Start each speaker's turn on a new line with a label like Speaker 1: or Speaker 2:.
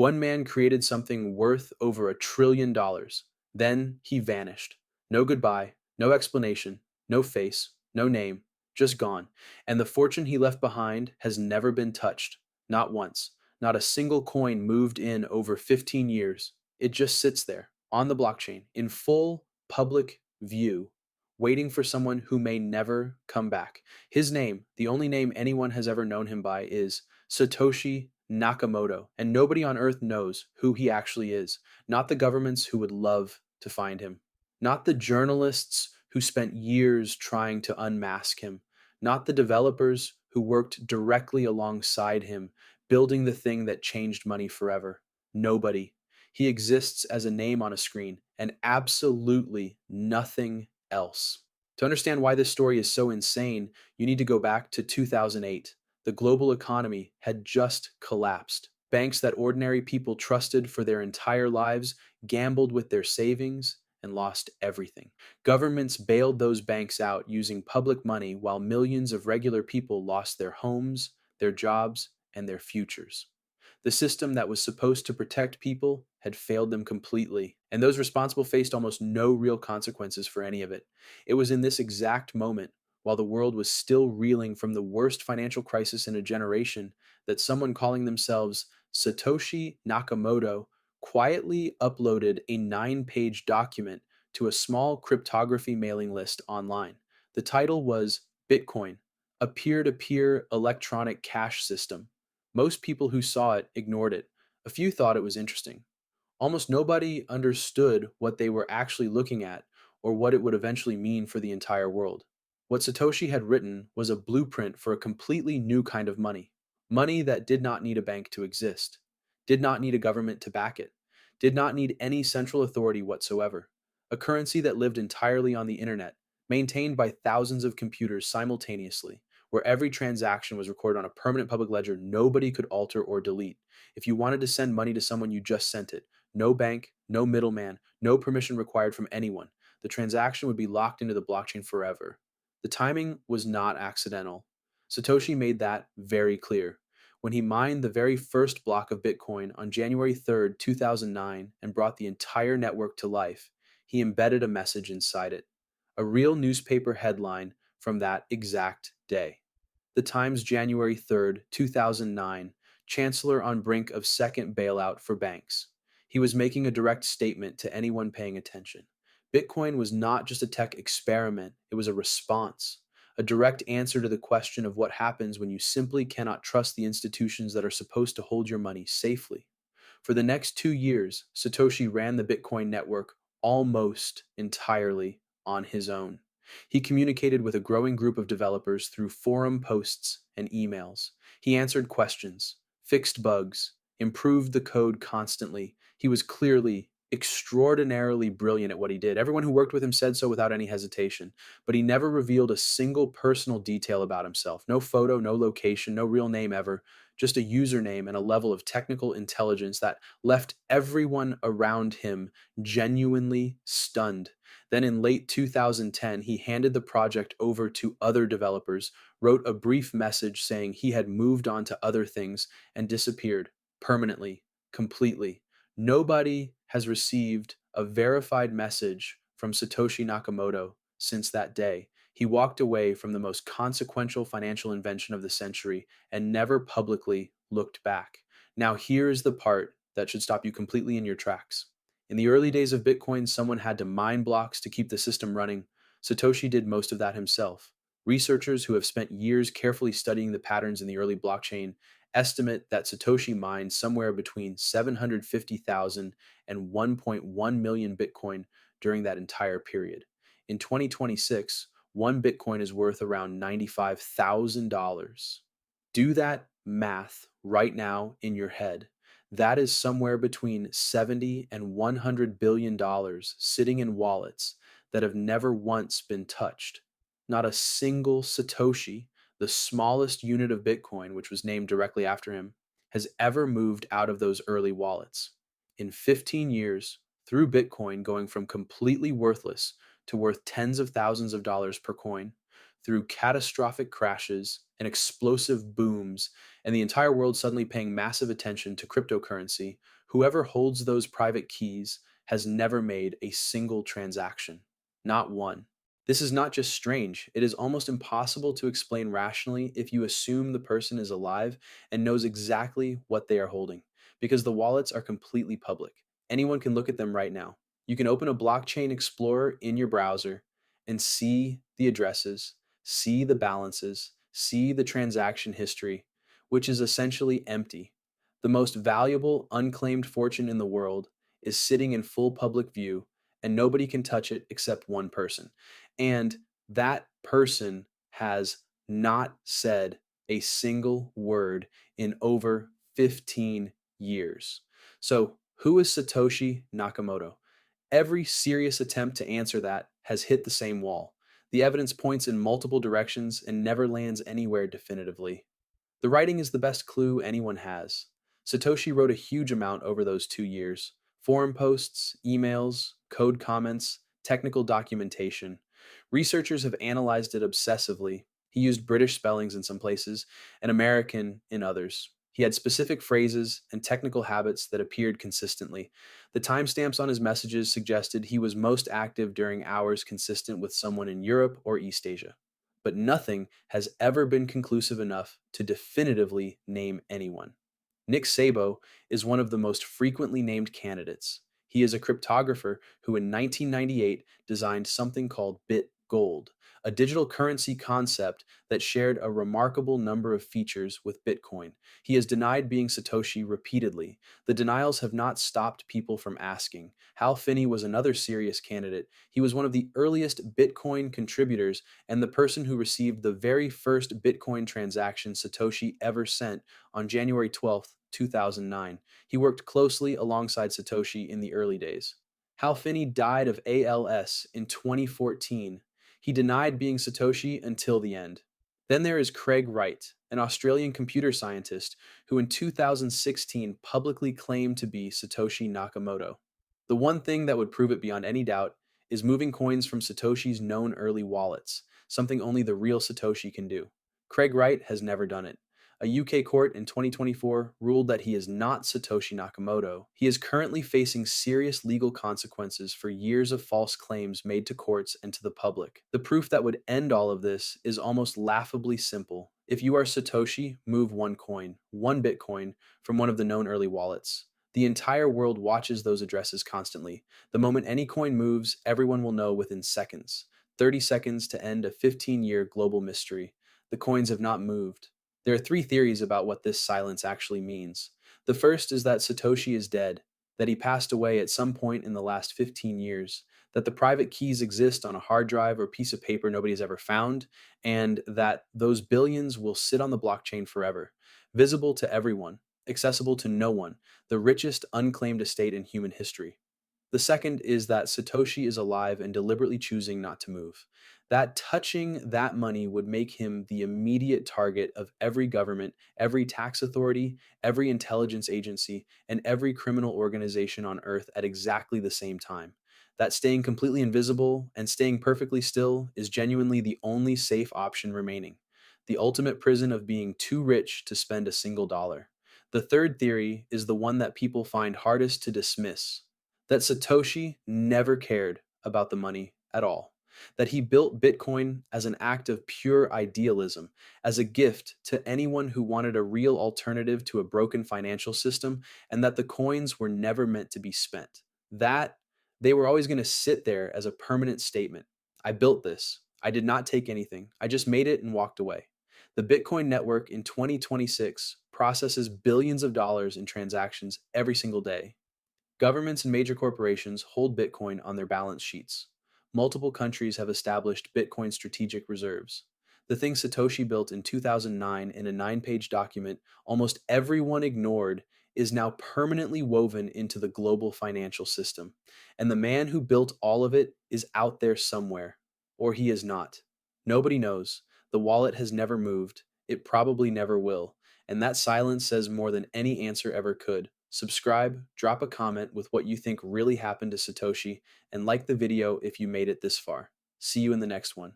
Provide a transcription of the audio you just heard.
Speaker 1: One man created something worth over $1 trillion. Then he vanished. No goodbye, no explanation, no face, no name, just gone. And the fortune he left behind has never been touched. Not once. Not a single coin moved in over 15 years. It just sits there on the blockchain in full public view, waiting for someone who may never come back. His name, the only name anyone has ever known him by, is Satoshi Nakamoto, and nobody on earth knows who he actually is. Not the governments who would love to find him, not the journalists who spent years trying to unmask him, not the developers who worked directly alongside him, building the thing that changed money forever. Nobody. He exists as a name on a screen and absolutely nothing else. To understand why this story is so insane, you need to go back to 2008. The global economy had just collapsed. Banks that ordinary people trusted for their entire lives gambled with their savings and lost everything. Governments bailed those banks out using public money while millions of regular people lost their homes, their jobs, and their futures. The system that was supposed to protect people had failed them completely, and those responsible faced almost no real consequences for any of it. It was in this exact moment, while the world was still reeling from the worst financial crisis in a generation, that someone calling themselves Satoshi Nakamoto quietly uploaded a 9-page document to a small cryptography mailing list online. The title was Bitcoin, a peer to peer electronic cash system. Most people who saw it ignored it. A few thought it was interesting. Almost nobody understood what they were actually looking at or what it would eventually mean for the entire world. What Satoshi had written was a blueprint for a completely new kind of money. Money that did not need a bank to exist, did not need a government to back it, did not need any central authority whatsoever. A currency that lived entirely on the internet, maintained by thousands of computers simultaneously, where every transaction was recorded on a permanent public ledger nobody could alter or delete. If you wanted to send money to someone, you just sent it. No bank, no middleman, no permission required from anyone. The transaction would be locked into the blockchain forever. The timing was not accidental. Satoshi made that very clear. When he mined the very first block of Bitcoin on January 3rd, 2009, and brought the entire network to life, he embedded a message inside it. A real newspaper headline from that exact day. The Times, January 3rd, 2009, Chancellor on brink of second bailout for banks. He was making a direct statement to anyone paying attention. Bitcoin was not just a tech experiment, it was a response, a direct answer to the question of what happens when you simply cannot trust the institutions that are supposed to hold your money safely. For the next 2 years, Satoshi ran the Bitcoin network almost entirely on his own. He communicated with a growing group of developers through forum posts and emails. He answered questions, fixed bugs, improved the code constantly. He was clearly extraordinarily brilliant at what he did. Everyone who worked with him said so without any hesitation, but he never revealed a single personal detail about himself. No photo, no location, no real name ever, just a username and a level of technical intelligence that left everyone around him genuinely stunned. Then in late 2010, he handed the project over to other developers, wrote a brief message saying he had moved on to other things, and disappeared permanently, completely. Nobody has received a verified message from Satoshi Nakamoto since that day. He walked away from the most consequential financial invention of the century and never publicly looked back. Now, here is the part that should stop you completely in your tracks. In the early days of Bitcoin, someone had to mine blocks to keep the system running. Satoshi did most of that himself. Researchers who have spent years carefully studying the patterns in the early blockchain estimate that Satoshi mined somewhere between 750,000 and 1.1 million Bitcoin during that entire period. In 2026, one Bitcoin is worth around $95,000. Do that math right now in your head. That is somewhere between 70 and 100 billion dollars sitting in wallets that have never once been touched. Not a single Satoshi, the smallest unit of Bitcoin, which was named directly after him, has ever moved out of those early wallets. In 15 years, through Bitcoin going from completely worthless to worth tens of thousands of dollars per coin, through catastrophic crashes and explosive booms and the entire world suddenly paying massive attention to cryptocurrency, whoever holds those private keys has never made a single transaction. Not one. This is not just strange, it is almost impossible to explain rationally if you assume the person is alive and knows exactly what they are holding, because the wallets are completely public. Anyone can look at them right now. You can open a blockchain explorer in your browser and see the addresses, see the balances, see the transaction history, which is essentially empty. The most valuable unclaimed fortune in the world is sitting in full public view, and nobody can touch it except one person. And that person has not said a single word in over 15 years. So, who is Satoshi Nakamoto? Every serious attempt to answer that has hit the same wall. The evidence points in multiple directions and never lands anywhere definitively. The writing is the best clue anyone has. Satoshi wrote a huge amount over those 2 years: forum posts, emails, code comments, technical documentation. Researchers have analyzed it obsessively. He used British spellings in some places and American in others. He had specific phrases and technical habits that appeared consistently. The timestamps on his messages suggested he was most active during hours consistent with someone in Europe or East Asia. But nothing has ever been conclusive enough to definitively name anyone. Nick Szabo is one of the most frequently named candidates. He is a cryptographer who in 1998 designed something called BitGold, a digital currency concept that shared a remarkable number of features with Bitcoin. He has denied being Satoshi repeatedly. The denials have not stopped people from asking. Hal Finney was another serious candidate. He was one of the earliest Bitcoin contributors and the person who received the very first Bitcoin transaction Satoshi ever sent on January 12th, 2009. He worked closely alongside Satoshi in the early days. Hal Finney died of ALS in 2014. He denied being Satoshi until the end. Then there is Craig Wright, an Australian computer scientist who in 2016 publicly claimed to be Satoshi Nakamoto. The one thing that would prove it beyond any doubt is moving coins from Satoshi's known early wallets, something only the real Satoshi can do. Craig Wright has never done it. A UK court in 2024 ruled that he is not Satoshi Nakamoto. He is currently facing serious legal consequences for years of false claims made to courts and to the public. The proof that would end all of this is almost laughably simple. If you are Satoshi, move one coin, one Bitcoin, from one of the known early wallets. The entire world watches those addresses constantly. The moment any coin moves, everyone will know within seconds. 30 seconds to end a 15-year global mystery. The coins have not moved. There are three theories about what this silence actually means. The first is that Satoshi is dead, that he passed away at some point in the last 15 years, that the private keys exist on a hard drive or piece of paper nobody's ever found, and that those billions will sit on the blockchain forever, visible to everyone, accessible to no one, the richest unclaimed estate in human history. The second is that Satoshi is alive and deliberately choosing not to move. That touching that money would make him the immediate target of every government, every tax authority, every intelligence agency, and every criminal organization on earth at exactly the same time. That staying completely invisible and staying perfectly still is genuinely the only safe option remaining. The ultimate prison of being too rich to spend a single dollar. The third theory is the one that people find hardest to dismiss, that Satoshi never cared about the money at all, that he built Bitcoin as an act of pure idealism, as a gift to anyone who wanted a real alternative to a broken financial system, and that the coins were never meant to be spent. That they were always going to sit there as a permanent statement. I built this. I did not take anything. I just made it and walked away. The Bitcoin network in 2026 processes billions of dollars in transactions every single day. Governments and major corporations hold Bitcoin on their balance sheets. Multiple countries have established Bitcoin strategic reserves. The thing Satoshi built in 2009 in a 9-page document almost everyone ignored is now permanently woven into the global financial system. And the man who built all of it is out there somewhere. Or he is not. Nobody knows. The wallet has never moved. It probably never will. And that silence says more than any answer ever could. Subscribe, drop a comment with what you think really happened to Satoshi, and like the video if you made it this far. See you in the next one.